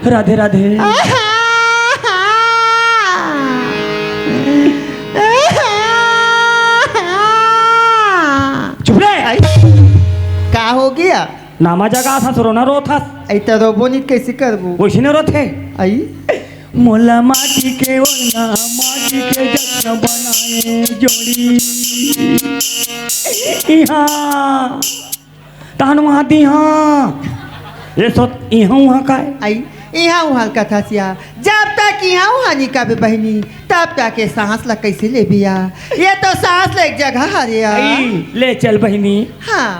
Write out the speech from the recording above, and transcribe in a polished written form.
राधे राधे। चुप रे। का हो गया? नामा जगह था सुरोना रो था। ऐता रोबो नहीं कैसे करबो? वैसे ने रो थे। आई मोला माटी के ओना माटी के जग बनाए जोड़ी इहाँ तान वहाँ दी हाँ ये सोत इहाँ वहाँ का है। आई यहाँ वहाँ का था सिया जब तक यहाँ वहाँ निकाबे बहनी तब तक के सांस ला कैसे ले बिया ये तो सांस ले एक जगह हरिया। ले चल बहनी। हाँ